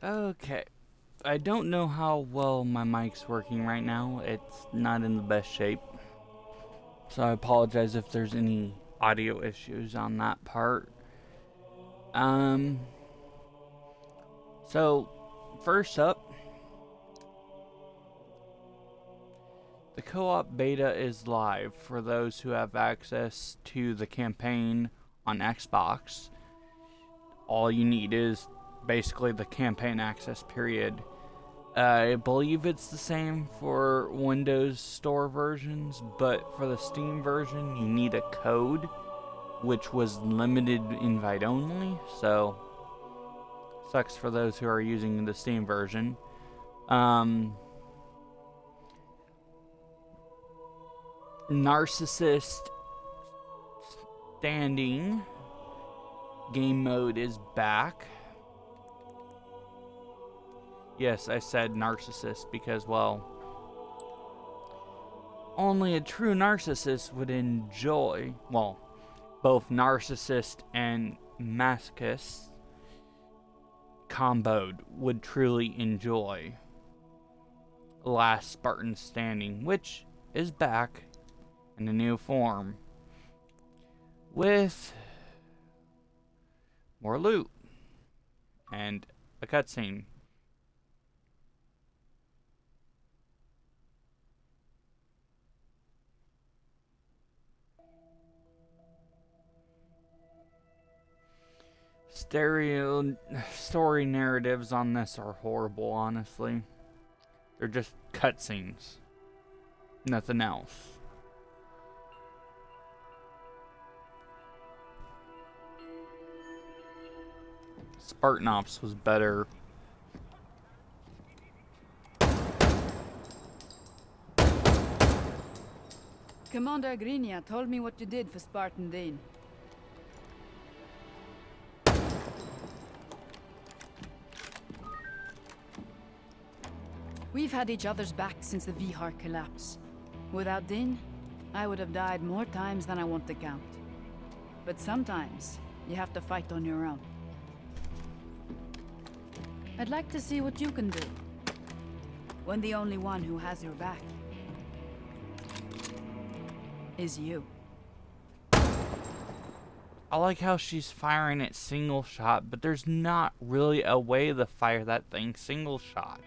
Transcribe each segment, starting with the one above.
Okay. I don't know how well my mic's working right now. It's not in the best shape. So I apologize if there's any audio issues on that part. Um so first up, the co-op beta is live for those who have access to the campaign on Xbox. All you need is basically the campaign access period. I believe it's the same for Windows Store versions, but for the Steam version, you need a code, which was limited invite only, so sucks for those who are using the Steam version. Narcissist Standing game mode is back. Yes, I said narcissist because, well, only a true narcissist would enjoy, well, both narcissist and masochist comboed would truly enjoy Last Spartan Standing, which is back in a new form with more loot and a cutscene. Story narratives on this are horrible, honestly. They're just cutscenes. Nothing else. Spartan Ops was better. Commander Grinia told me what you did for Spartan Dane. We've had each other's back since the Vihar collapse. Without Din, I would have died more times than I want to count. But sometimes, you have to fight on your own. I'd like to see what you can do, when the only one who has your back is you. I like how she's firing it single shot, but there's not really a way to fire that thing single shot.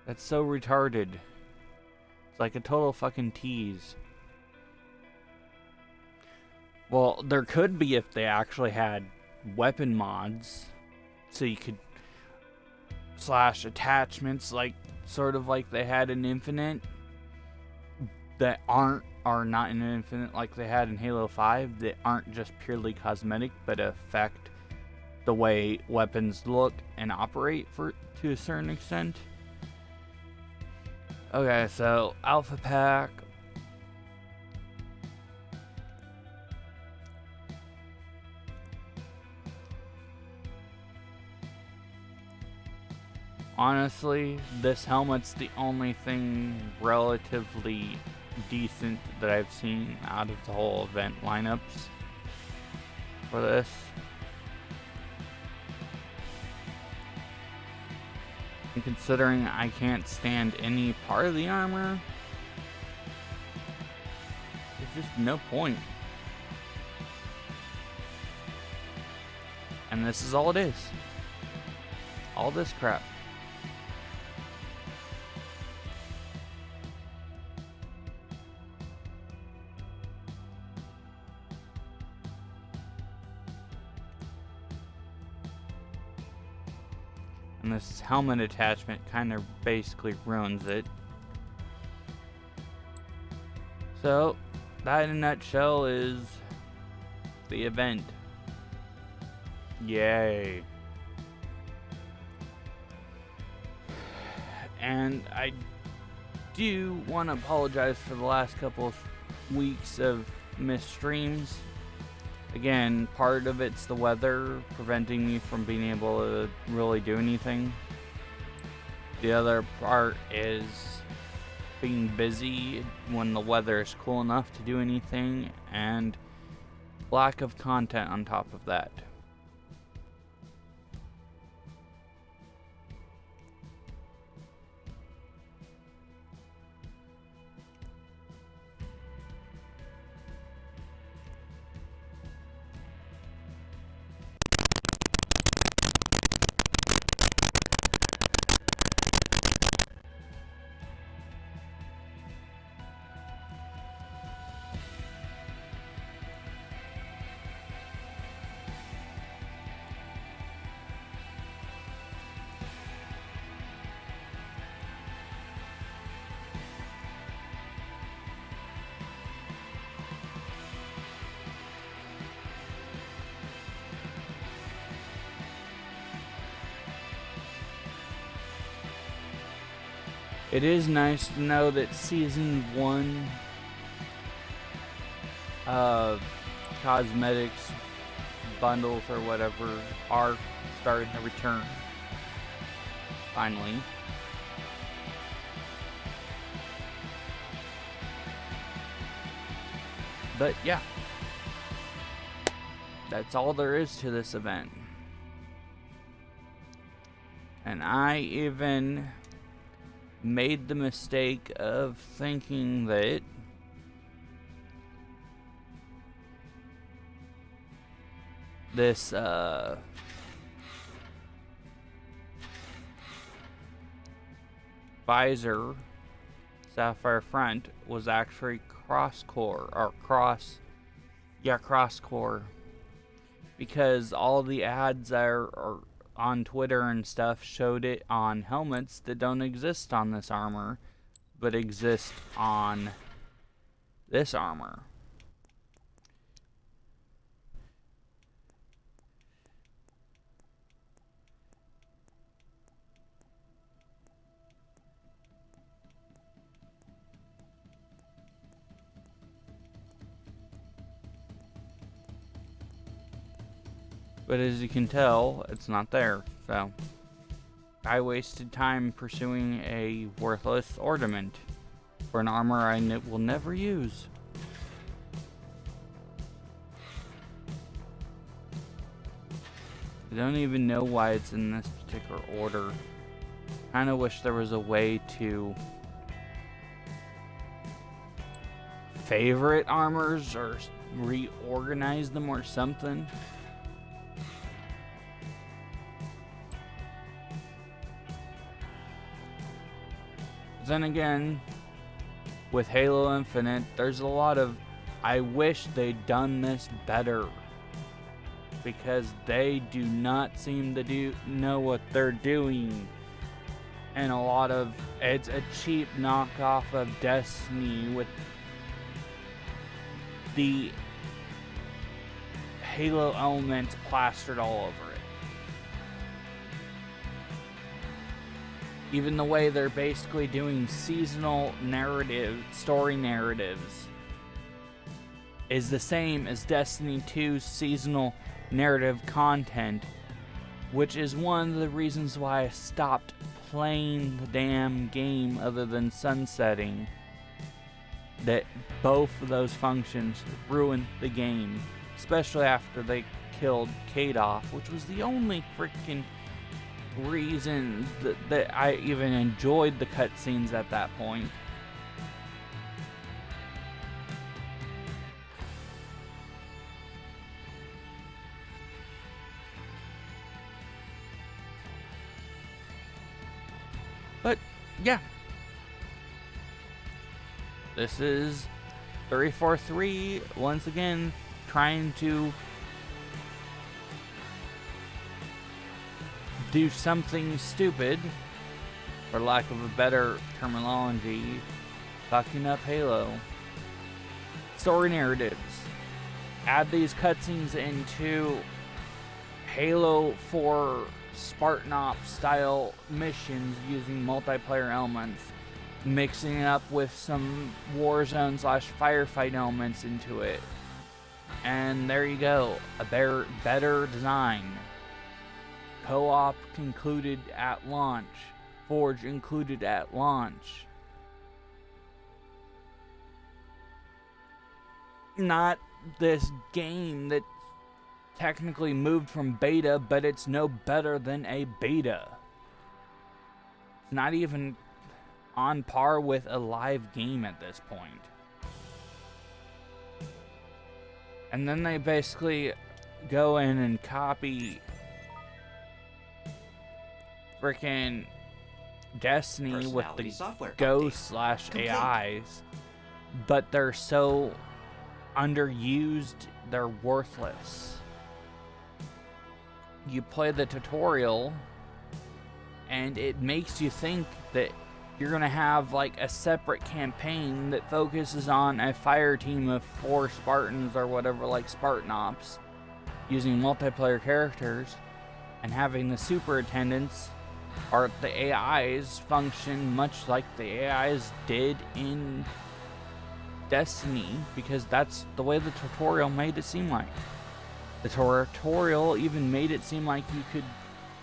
That's so retarded. It's like a total fucking tease. Well, there could be if they actually had weapon mods, so you could slash attachments, like sort of like they had in Infinite, that are not in Infinite like they had in Halo 5, that aren't just purely cosmetic, but affect the way weapons look and operate to a certain extent. Okay, so Alpha Pack. Honestly, this helmet's the only thing relatively decent that I've seen out of the whole event lineups for this. And considering I can't stand any part of the armor, there's just no point. And this is all it is. All this crap. And this helmet attachment kind of basically ruins it. So, that in a nutshell is the event. Yay. And I do want to apologize for the last couple of weeks of missed streams. Again, part of it's the weather preventing me from being able to really do anything. The other part is being busy when the weather is cool enough to do anything, and lack of content on top of that. It is nice to know that Season 1 cosmetics bundles or whatever are starting to return. Finally. But yeah, that's all there is to this event. And I even made the mistake of thinking that this visor sapphire front was actually cross-core or cross core, because all the ads are on Twitter and stuff showed it on helmets that don't exist on this armor but exist on this armor. But as you can tell, it's not there, so I wasted time pursuing a worthless ornament for an armor I will never use. I don't even know why it's in this particular order. Kinda wish there was a way to favorite armors or reorganize them or something. Then again, with Halo Infinite, there's a lot of, I wish they'd done this better, because they do not seem to know what they're doing. And a lot of, it's a cheap knockoff of Destiny with the Halo elements plastered all over it. Even the way they're basically doing seasonal story narratives is the same as Destiny 2's seasonal narrative content, which is one of the reasons why I stopped playing the damn game other than sunsetting. That both of those functions ruined the game, especially after they killed Kate off, which was the only freaking reason that I even enjoyed the cutscenes at that point. But yeah, this is 343 once again trying to do something stupid, for lack of a better terminology, fucking up Halo. Story narratives. Add these cutscenes into Halo 4 Spartan Ops style missions using multiplayer elements, mixing it up with some Warzone / firefight elements into it. And there you go, a better design. Co-op included at launch. Forge included at launch. Not this game that technically moved from beta, but it's no better than a beta. It's not even on par with a live game at this point. And then they basically go in and copy freaking Destiny with the ghosts / AIs, but they're so underused, they're worthless. You play the tutorial and it makes you think that you're gonna have like a separate campaign that focuses on a fire team of 4 Spartans or whatever, like Spartan Ops, using multiplayer characters and having the super attendants or the AIs function much like the AIs did in Destiny, because that's the way the tutorial made it seem like. The tutorial even made it seem like you could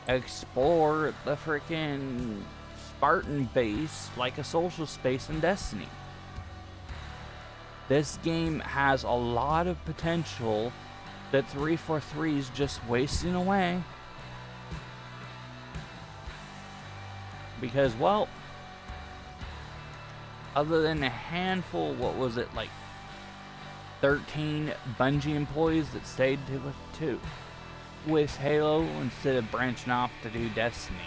explore the freaking Spartan base like a social space in Destiny. This game has a lot of potential that 343 is just wasting away. Because, well, other than a handful, what was it, like 13 Bungie employees that stayed with Halo instead of branching off to do Destiny.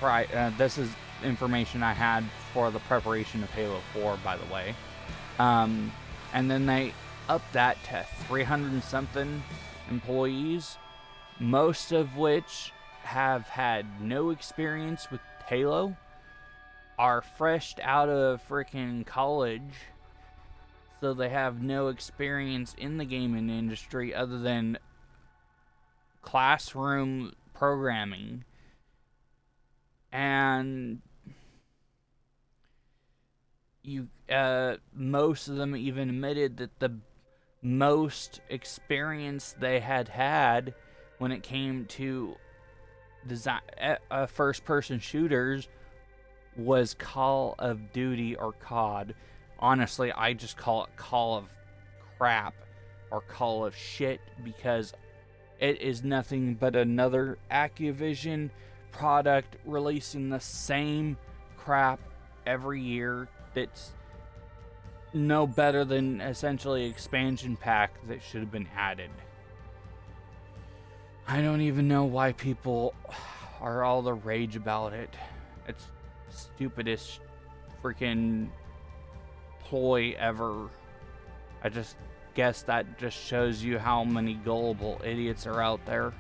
Right, this is information I had for the preparation of Halo 4, by the way. And then they upped that to 300 and something employees, most of which have had no experience with Halo, are fresh out of freaking college, so they have no experience in the gaming industry other than classroom programming. And most of them even admitted that the most experience they had when it came to design first-person shooters was Call of Duty or COD. Honestly, I just call it Call of Crap or Call of Shit, because it is nothing but another Activision product releasing the same crap every year that's no better than essentially expansion pack that should have been added. I don't even know why people are all the rage about it. It's the stupidest freaking ploy ever. I just guess that just shows you how many gullible idiots are out there.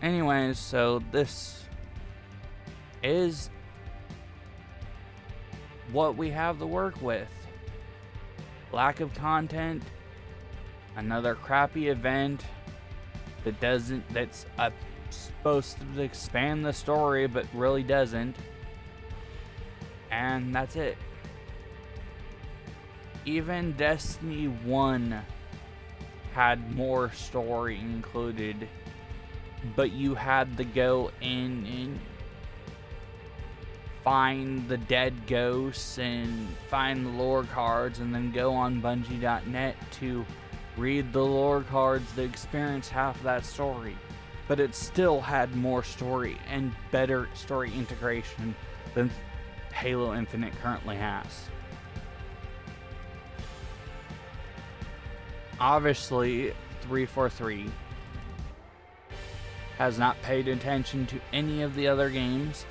Anyways, so this is what we have to work with. Lack of content, another crappy event that's supposed to expand the story but really doesn't, and that's it. Even Destiny 1 had more story included, but you had to go in and find the dead ghosts and find the lore cards, and then go on Bungie.net to read the lore cards to experience half of that story. But it still had more story and better story integration than Halo Infinite currently has. Obviously, 343 has not paid attention to any of the other games.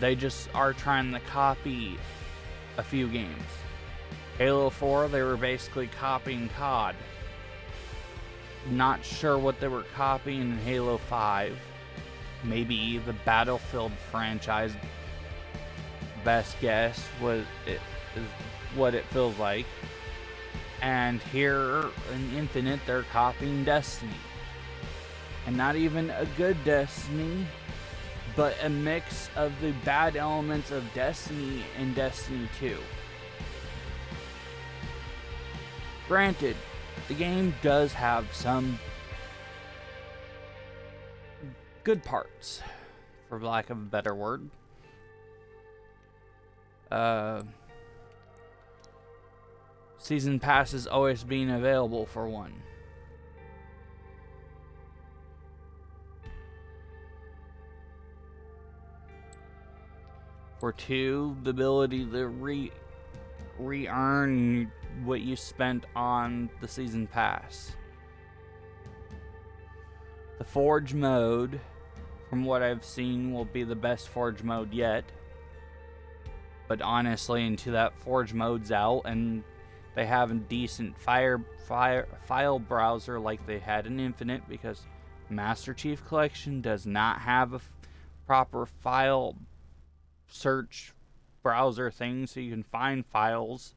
They just are trying to copy a few games. Halo 4, they were basically copying COD. Not sure what they were copying in Halo 5. Maybe the Battlefield franchise. Best guess is what it feels like. And here in Infinite, they're copying Destiny. And not even a good Destiny, but a mix of the bad elements of Destiny and Destiny 2. Granted, the game does have some good parts, for lack of a better word. Season passes always being available, for one. For two, the ability to re-earn what you spent on the season pass. The Forge mode, from what I've seen, will be the best Forge mode yet. But honestly, until that Forge mode's out and they have a decent file browser like they had in Infinite, because Master Chief Collection does not have a proper file search browser thing so you can find files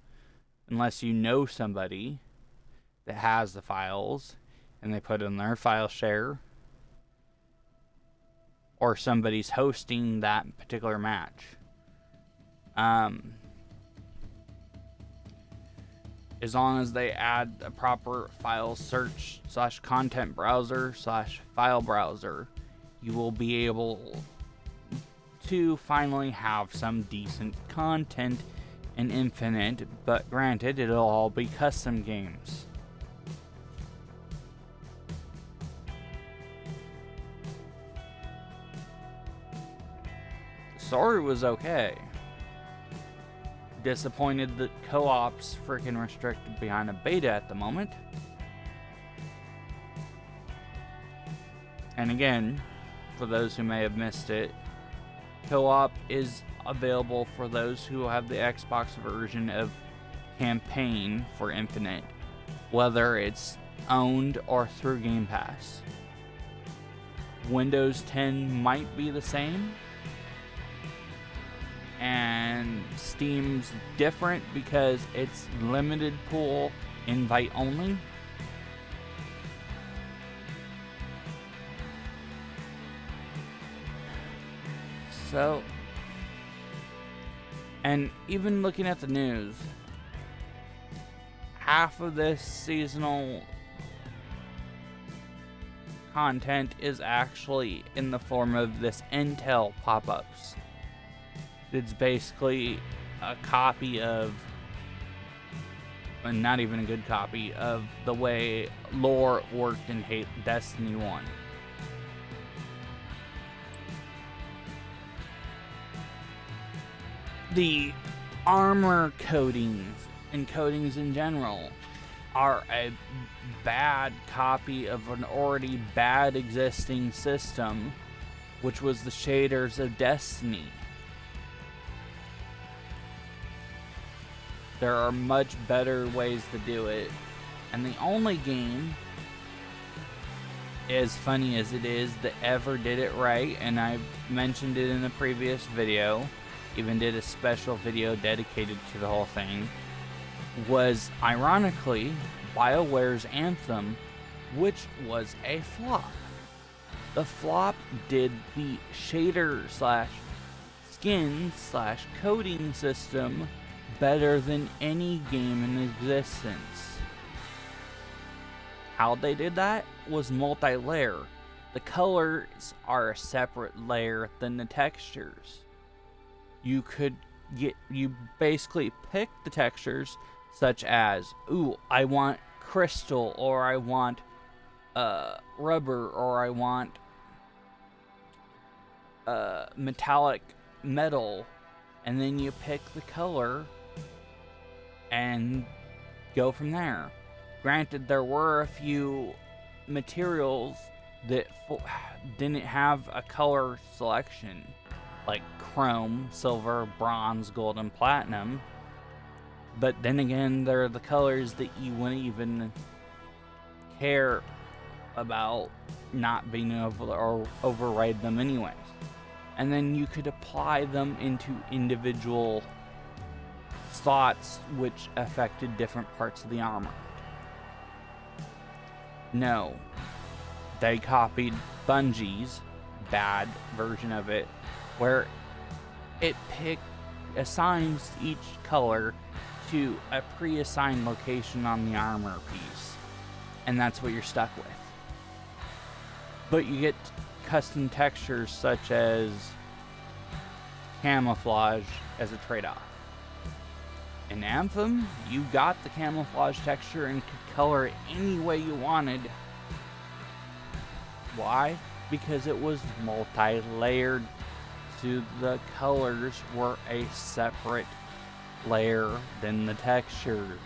unless you know somebody that has the files and they put in their file share, or somebody's hosting that particular match. As long as they add a proper file search / content browser / file browser, you will be able to finally have some decent content in Infinite, but granted, it'll all be custom games. The story was okay. Disappointed that co-op's freaking restricted behind a beta at the moment. And again, for those who may have missed it, co-op is available for those who have the Xbox version of Campaign for Infinite, whether it's owned or through Game Pass. Windows 10 might be the same, and Steam's different because it's limited pool, invite only. So, and even looking at the news, half of this seasonal content is actually in the form of this Intel pop-ups. It's basically a copy of, and not even a good copy, of the way lore worked in Destiny 1. The armor coatings and coatings in general are a bad copy of an already bad existing system, which was the shaders of Destiny. There are much better ways to do it, and the only game, as funny as it is, that ever did it right, and I mentioned it in a previous video, even did a special video dedicated to the whole thing, was ironically BioWare's Anthem, which was a flop. The flop did the shader / skin / coding system better than any game in existence. How they did that was multi-layer. The colors are a separate layer than the textures. You basically pick the textures such as, ooh, I want crystal, or I want rubber, or I want metallic metal, and then you pick the color and go from there. Granted, there were a few materials that didn't have a color selection, like chrome, silver, bronze, gold, and platinum. But then again, they're the colors that you wouldn't even care about not being able to override them anyways. And then you could apply them into individual slots which affected different parts of the armor. No, they copied Bungie's bad version of it, where it assigns each color to a pre-assigned location on the armor piece, and that's what you're stuck with. But you get custom textures such as camouflage as a trade-off. In Anthem, you got the camouflage texture and could color it any way you wanted. Why? Because it was multi-layered, so the colors were a separate layer than the textures.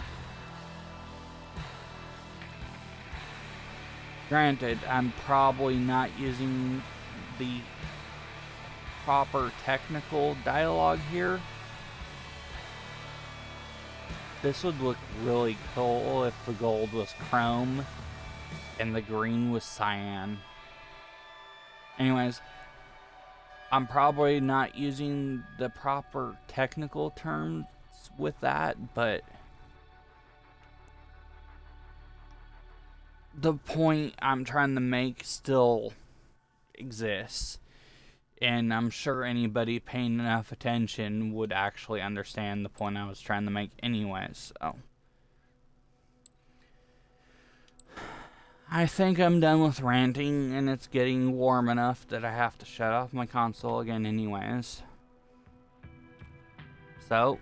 Granted, I'm probably not using the proper technical dialogue here. This would look really cool if the gold was chrome and the green was cyan. Anyways, I'm probably not using the proper technical terms with that, but the point I'm trying to make still exists. And I'm sure anybody paying enough attention would actually understand the point I was trying to make anyways. So I think I'm done with ranting, and it's getting warm enough that I have to shut off my console again anyways. So,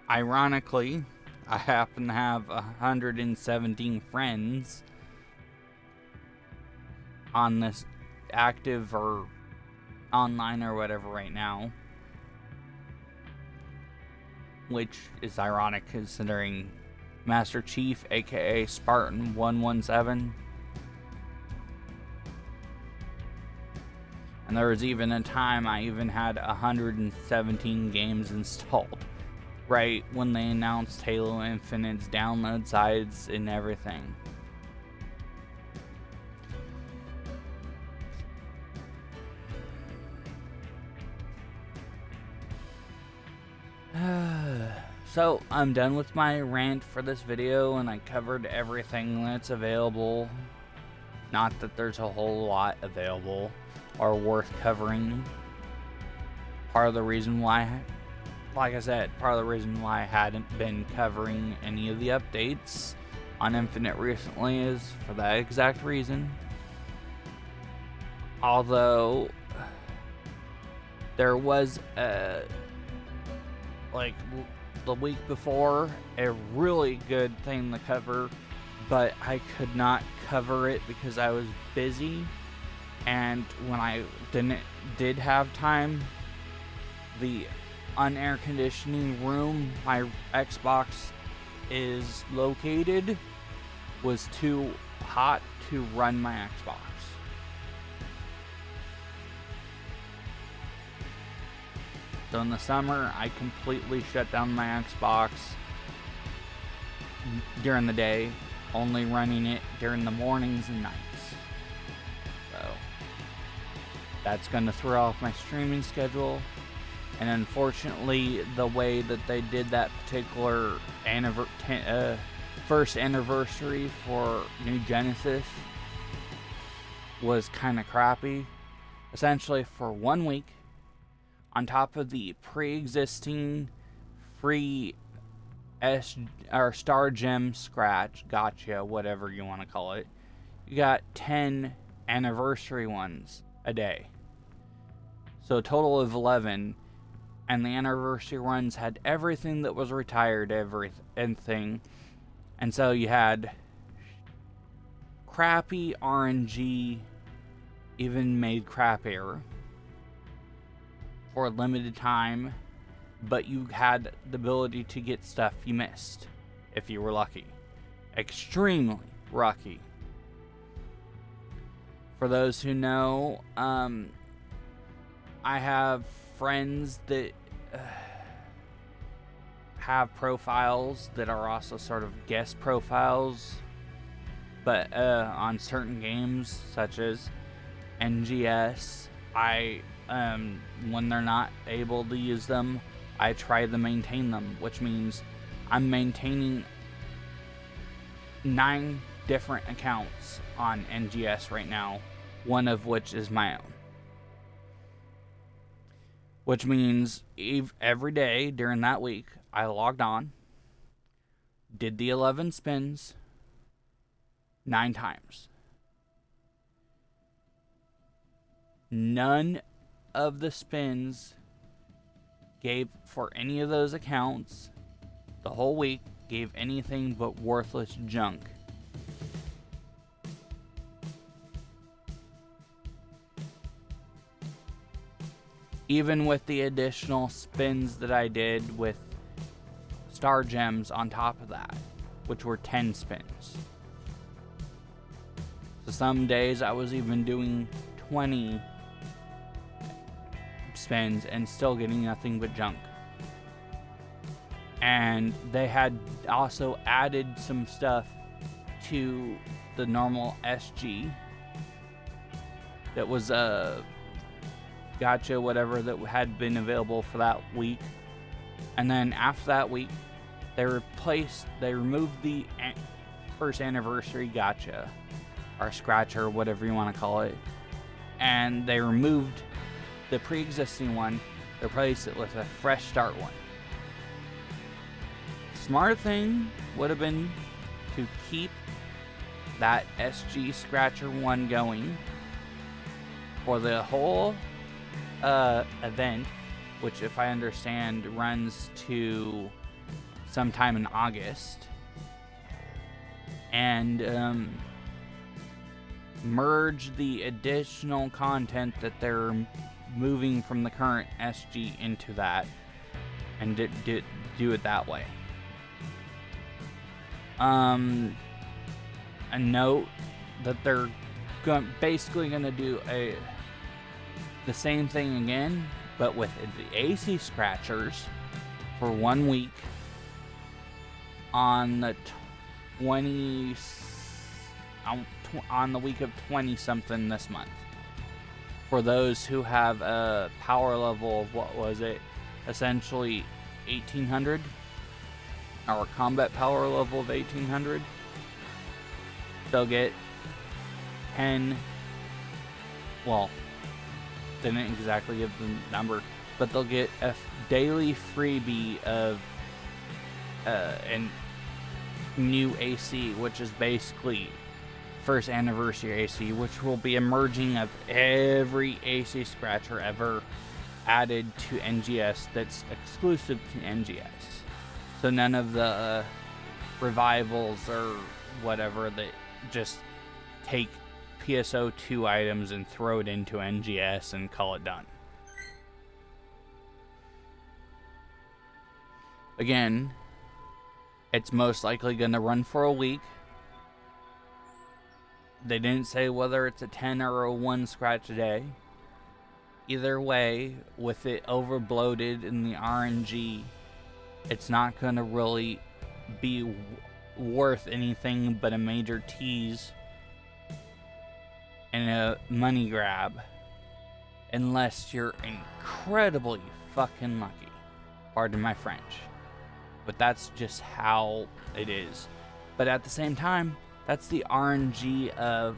ironically, I happen to have 117 friends on this active or online or whatever right now, which is ironic considering Master Chief, aka Spartan 117, and there was even a time I even had 117 games installed right when they announced Halo Infinite's download size and everything. So, I'm done with my rant for this video, and I covered everything that's available. Not that there's a whole lot available or worth covering. Part of the reason why, like I said, part of the reason why I hadn't been covering any of the updates on Infinite recently is for that exact reason. Although, there was the week before, a really good thing to cover, but I could not cover it because I was busy, and when I did have time, the unair conditioning room my Xbox is located was too hot to run my Xbox. So in the summer, I completely shut down my Xbox during the day, only running it during the mornings and nights. So that's going to throw off my streaming schedule. And unfortunately, the way that they did that particular first anniversary for New Genesis was kind of crappy. Essentially, for 1 week, on top of the pre-existing free Star Gem Scratch, gotcha, whatever you want to call it, you got 10 anniversary ones a day. So a total of 11, and the anniversary ones had everything that was retired, everything. And so you had crappy RNG, even made crappier, for a limited time, but you had the ability to get stuff you missed if you were lucky. Extremely lucky. For those who know, I have friends that have profiles that are also sort of guest profiles, but on certain games such as NGS, when they're not able to use them, I try to maintain them, which means I'm maintaining 9 different accounts on NGS right now, one of which is my own. Which means every day during that week, I logged on, did the 11 spins 9 times. None of the spins gave for any of those accounts the whole week, gave anything but worthless junk. Even with the additional spins that I did with Star Gems on top of that, which were 10 spins. So some days I was even doing 20 spins and still getting nothing but junk. And they had also added some stuff to the normal SG that was gotcha, whatever, that had been available for that week. And then after that week, they removed the first anniversary gotcha, or scratch, or whatever you want to call it. And they removed the pre-existing one, replaced it with a fresh start one. Smart thing would have been to keep that SG Scratcher 1 going for the whole event, which, if I understand, runs to sometime in August, and merge the additional content that they're moving from the current SG into that, and do it that way. A note that they're basically going to do the same thing again, but with the AC Scratchers for 1 week on the on the week of 20 something this month. For those who have a power level of, what was it, essentially 1800, or combat power level of 1800, they'll get 10, well, they didn't exactly give the number, but they'll get a daily freebie of an new AC, which is basically first anniversary AC, which will be a merging of every AC Scratcher ever added to NGS that's exclusive to NGS. So none of the revivals or whatever that just take PSO2 items and throw it into NGS and call it done. Again, it's most likely going to run for a week. They didn't say whether it's a 10 or a 1 scratch a day. Either way, with it overbloated in the RNG, it's not going to really be worth anything but a major tease and a money grab, unless you're incredibly fucking lucky. Pardon my French. But that's just how it is. But at the same time, that's the RNG of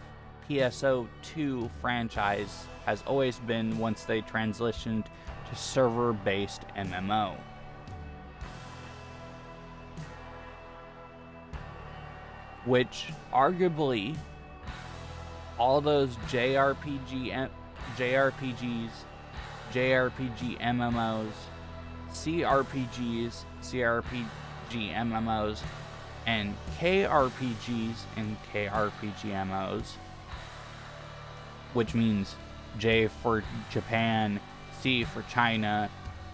PSO2 franchise has always been once they transitioned to server-based MMO. Which, arguably, all those JRPG MMOs, CRPGs, CRPG MMOs, and KRPGs and KRPG MMOs, which means J for Japan, C for China,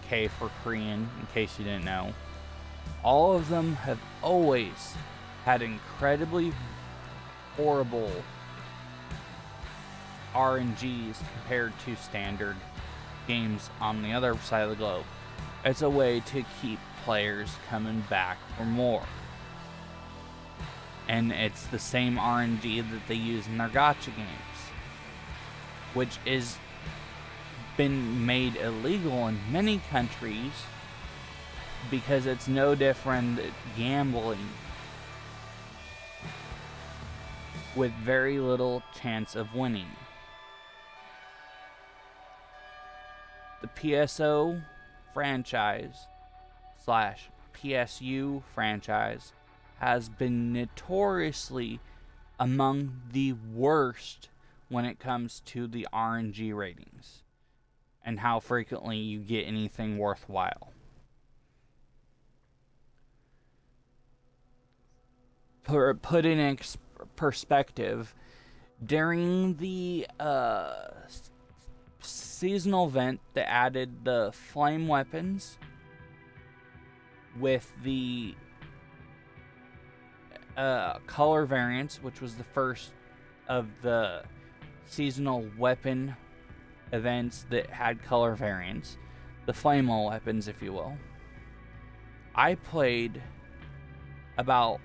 K for Korean, in case you didn't know. All of them have always had incredibly horrible RNGs compared to standard games on the other side of the globe. It's a way to keep players coming back for more. And it's the same RNG that they use in their gacha games, which is been made illegal in many countries because it's no different than gambling with very little chance of winning. The PSO franchise / PSU franchise has been notoriously among the worst when it comes to the RNG ratings and how frequently you get anything worthwhile. Put in perspective, during the seasonal event that added the flame weapons with the color variants, which was the first of the seasonal weapon events that had color variants, the flame weapons, if you will, I played about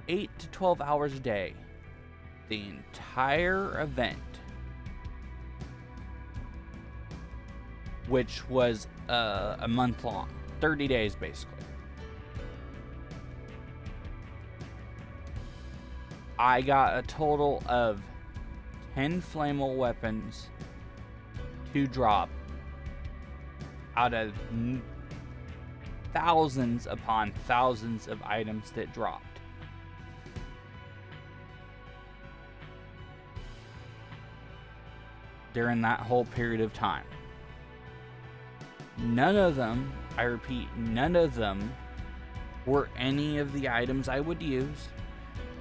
8 to 12 hours a day the entire event which was a month long, 30 days basically. I got a total of 10 flammable weapons to drop out of thousands upon thousands of items that dropped. During that whole period of time. None of them, I repeat, none of them were any of the items I would use.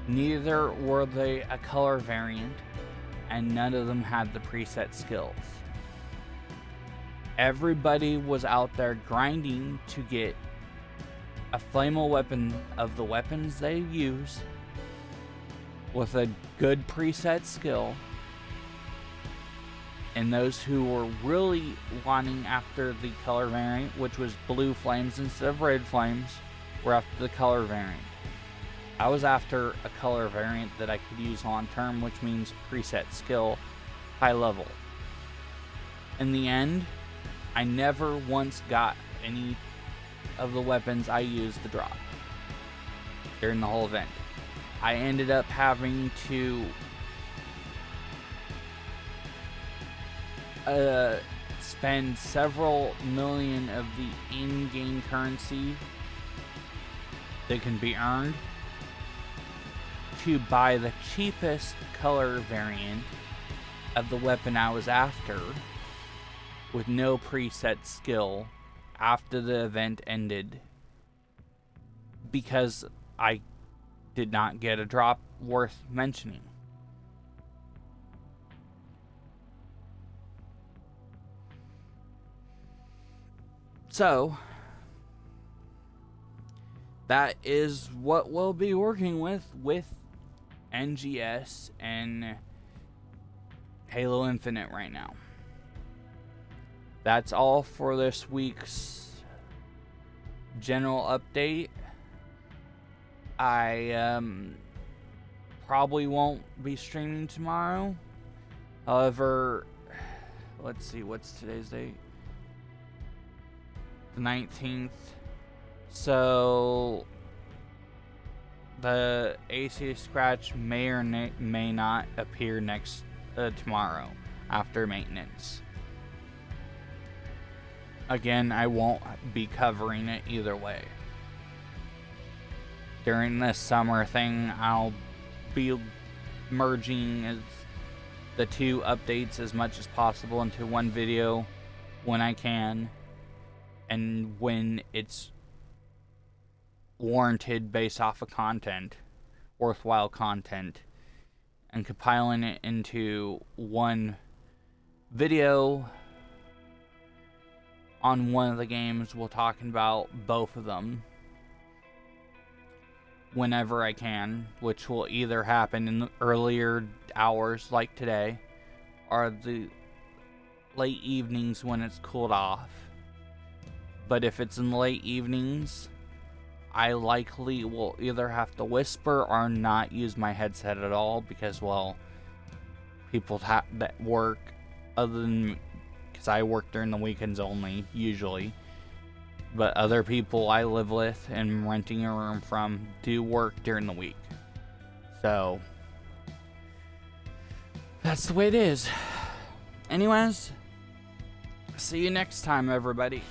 Neither were they a color variant, and none of them had the preset skills. Everybody was out there grinding to get a flammable weapon of the weapons they use with a good preset skill. And those who were really wanting after the color variant, which was blue flames instead of red flames, were after the color variant. I was after a color variant that I could use long term, which means preset skill, high level. In the end, I never once got any of the weapons I used to drop during the whole event. I ended up having to spend several million of the in-game currency that can be earned to buy the cheapest color variant of the weapon I was after with no preset skill after the event ended, because I did not get a drop worth mentioning. So, that is what we'll be working with NGS and Halo Infinite right now. That's all for this week's general update. I probably won't be streaming tomorrow. However, let's see, what's today's date? The 19th. So the AC Scratch may or may not appear next tomorrow after maintenance. Again, I won't be covering it either way. During this summer thing, I'll be merging the two updates as much as possible into one video when I can, and when it's warranted based off of content, worthwhile content, and compiling it into one video on one of the games. We're talking about both of them whenever I can, which will either happen in the earlier hours like today, or the late evenings when it's cooled off. But if it's in the late evenings, I likely will either have to whisper or not use my headset at all, because, well, people that work, other than, because I work during the weekends only, usually, but other people I live with and renting a room from do work during the week. So, that's the way it is. Anyways, see you next time, everybody.